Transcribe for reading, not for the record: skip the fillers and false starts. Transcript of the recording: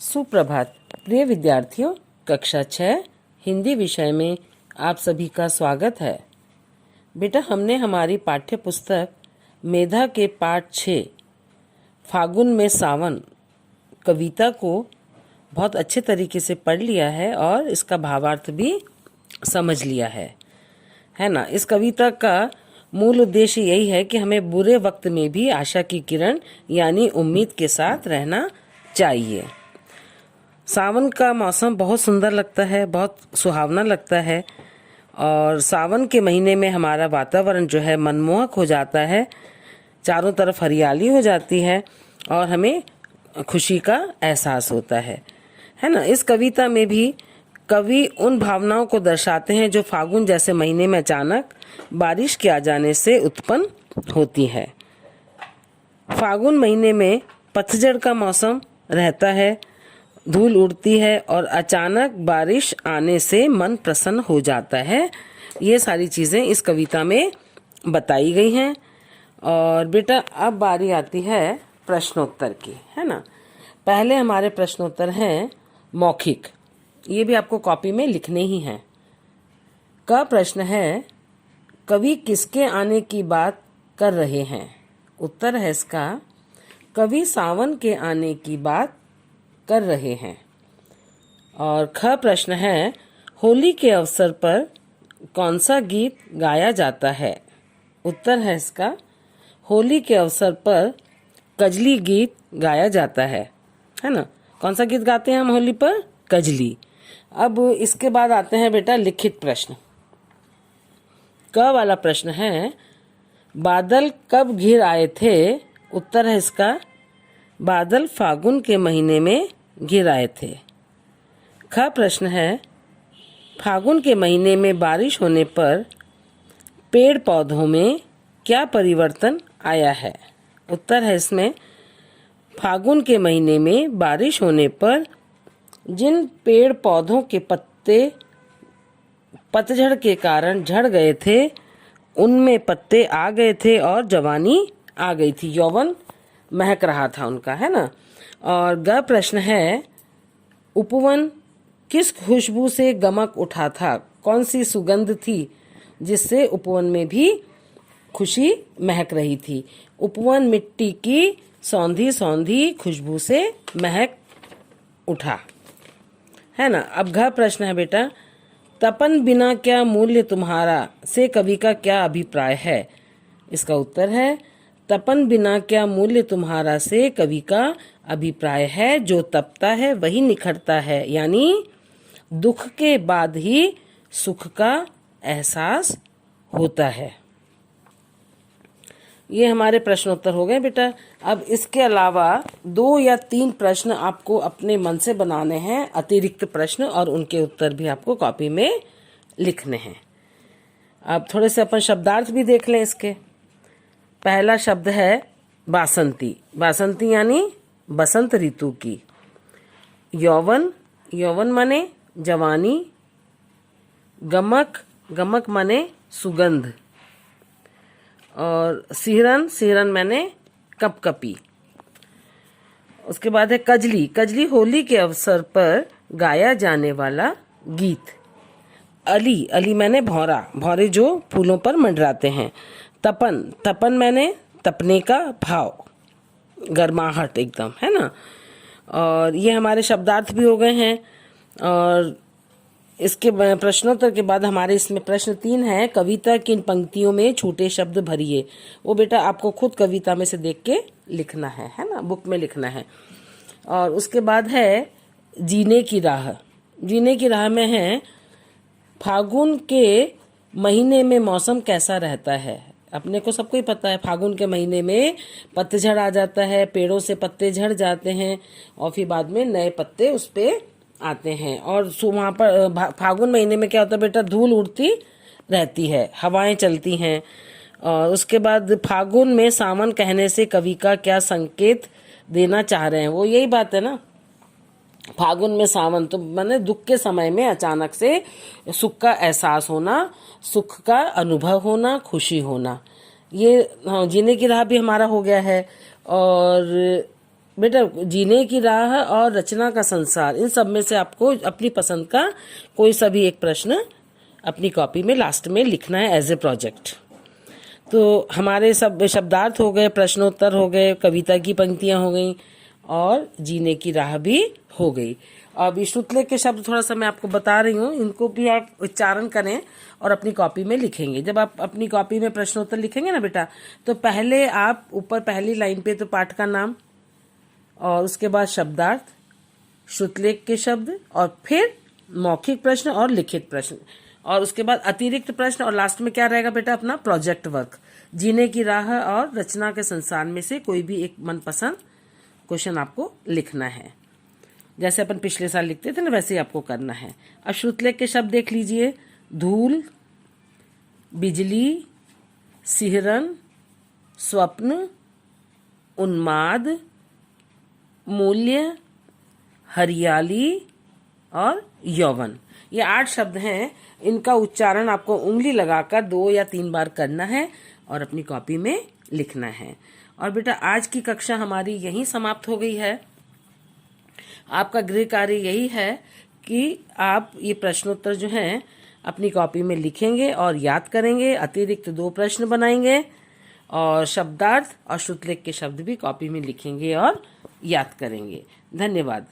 सुप्रभात प्रिय विद्यार्थियों, कक्षा 6 हिंदी विषय में आप सभी का स्वागत है। बेटा, हमने हमारी पाठ्य पुस्तक मेधा के पाठ 6 फागुन में सावन कविता को बहुत अच्छे तरीके से पढ़ लिया है और इसका भावार्थ भी समझ लिया है ना। इस कविता का मूल उद्देश्य यही है कि हमें बुरे वक्त में भी आशा की किरण यानी उम्मीद के साथ रहना चाहिए। सावन का मौसम बहुत सुंदर लगता है, बहुत सुहावना लगता है और सावन के महीने में हमारा वातावरण जो है मनमोहक हो जाता है, चारों तरफ हरियाली हो जाती है और हमें खुशी का एहसास होता है ना। इस कविता में भी कवि उन भावनाओं को दर्शाते हैं जो फागुन जैसे महीने में अचानक बारिश के आ जाने से उत्पन्न होती है। फागुन महीने में पतझड़ का मौसम रहता है, धूल उड़ती है और अचानक बारिश आने से मन प्रसन्न हो जाता है। ये सारी चीज़ें इस कविता में बताई गई हैं। और बेटा, अब बारी आती है प्रश्नोत्तर की, है ना। पहले हमारे प्रश्नोत्तर हैं मौखिक, ये भी आपको कॉपी में लिखने ही हैं। का प्रश्न है, कवि किसके आने की बात कर रहे हैं? उत्तर है इसका, कवि सावन के आने की बात कर रहे हैं। और ख प्रश्न है, होली के अवसर पर कौन सा गीत गाया जाता है? उत्तर है इसका, होली के अवसर पर कजली गीत गाया जाता है ना। कौन सा गीत गाते हैं हम होली पर? कजली। अब इसके बाद आते हैं बेटा लिखित प्रश्न। क वाला प्रश्न है, बादल कब घिर आए थे? उत्तर है इसका, बादल फागुन के महीने में घिर आए थे। ख प्रश्न है, फागुन के महीने में बारिश होने पर पेड़ पौधों में क्या परिवर्तन आया है? उत्तर है इसमें, फागुन के महीने में बारिश होने पर जिन पेड़ पौधों के पत्ते पतझड़ के कारण झड़ गए थे उनमें पत्ते आ गए थे और जवानी आ गई थी, यौवन महक रहा था उनका, है ना। और ग प्रश्न है, उपवन किस खुशबू से गमक उठा था? कौन सी सुगंध थी जिससे उपवन में भी खुशी महक रही थी? उपवन मिट्टी की सौंधी सौंधी खुशबू से महक उठा, है ना। अब घ प्रश्न है बेटा, तपन बिना क्या मूल्य तुम्हारा से कवि का क्या अभिप्राय है? इसका उत्तर है, तपन बिना क्या मूल्य तुम्हारा से कवि का अभिप्राय है, जो तपता है वही निखरता है, यानी दुख के बाद ही सुख का एहसास होता है। ये हमारे प्रश्नोत्तर हो गए बेटा। अब इसके अलावा 2 या 3 प्रश्न आपको अपने मन से बनाने हैं, अतिरिक्त प्रश्न, और उनके उत्तर भी आपको कॉपी में लिखने हैं। अब थोड़े से अपन शब्दार्थ भी देख लें इसके। पहला शब्द है बासंती। बासंती यानी बसंत ऋतु की। यौवन, यौवन माने जवानी। गमक, गमक माने सुगंध। और सिहरन, सिहरन माने कपकपी। उसके बाद है कजली। कजली होली के अवसर पर गाया जाने वाला गीत। अली, अली माने भौरा, भौरे जो फूलों पर मंडराते हैं। तपन, तपन माने तपने का भाव, गर्माहट एकदम, है ना। और ये हमारे शब्दार्थ भी हो गए हैं। और इसके प्रश्नोत्तर के बाद हमारे इसमें प्रश्न 3 है, कविता की इन पंक्तियों में छूटे शब्द भरिए। वो बेटा आपको खुद कविता में से देख के लिखना है ना, बुक में लिखना है। और उसके बाद है जीने की राह। जीने की राह में है, फागुन के महीने में मौसम कैसा रहता है? अपने को सबको ही पता है, फागुन के महीने में पतझड़ आ जाता है, पेड़ों से पत्ते झड़ जाते हैं और फिर बाद में नए पत्ते उस पे आते हैं। और वहाँ पर फागुन महीने में क्या होता है बेटा, धूल उड़ती रहती है, हवाएं चलती हैं। और उसके बाद फागुन में सावन कहने से कवि का क्या संकेत देना चाह रहे हैं? वो यही बात है ना, फागुन में सावन तो माने दुख के समय में अचानक से सुख का एहसास होना, सुख का अनुभव होना, खुशी होना। ये जीने की राह भी हमारा हो गया है। और बेटा जीने की राह और रचना का संसार, इन सब में से आपको अपनी पसंद का कोई सा भी एक प्रश्न अपनी कॉपी में लास्ट में लिखना है एज ए प्रोजेक्ट। तो हमारे सब शब्दार्थ हो गए, प्रश्नोत्तर हो गए, कविता की पंक्तियां हो गई और जीने की राह भी हो गई। अब श्रुतलेख के शब्द थोड़ा सा मैं आपको बता रही हूँ, इनको भी आप उच्चारण करें और अपनी कॉपी में लिखेंगे। जब आप अपनी कॉपी में प्रश्नोत्तर लिखेंगे ना बेटा, तो पहले आप ऊपर पहली लाइन पे तो पाठ का नाम और उसके बाद शब्दार्थ, श्रुतलेख के शब्द और फिर मौखिक प्रश्न और लिखित प्रश्न और उसके बाद अतिरिक्त प्रश्न और लास्ट में क्या रहेगा बेटा अपना प्रोजेक्ट वर्क। जीने की राह और रचना के संसार में से कोई भी एक मनपसंद क्वेश्चन आपको लिखना है। जैसे अपन पिछले साल लिखते थे ना, वैसे ही आपको करना है। अब श्रुतलेख के शब्द देख लीजिए। धूल, बिजली, सिहरन, स्वप्न, उन्माद, मूल्य, हरियाली और यौवन। ये 8 शब्द हैं। इनका उच्चारण आपको उंगली लगाकर 2 या 3 बार करना है और अपनी कॉपी में लिखना है। और बेटा आज की कक्षा हमारी यहीं समाप्त हो गई है। आपका गृह कार्य यही है कि आप ये प्रश्नोत्तर जो हैं अपनी कॉपी में लिखेंगे और याद करेंगे। अतिरिक्त 2 प्रश्न बनाएंगे और शब्दार्थ और श्रुतलेख के शब्द भी कॉपी में लिखेंगे और याद करेंगे। धन्यवाद।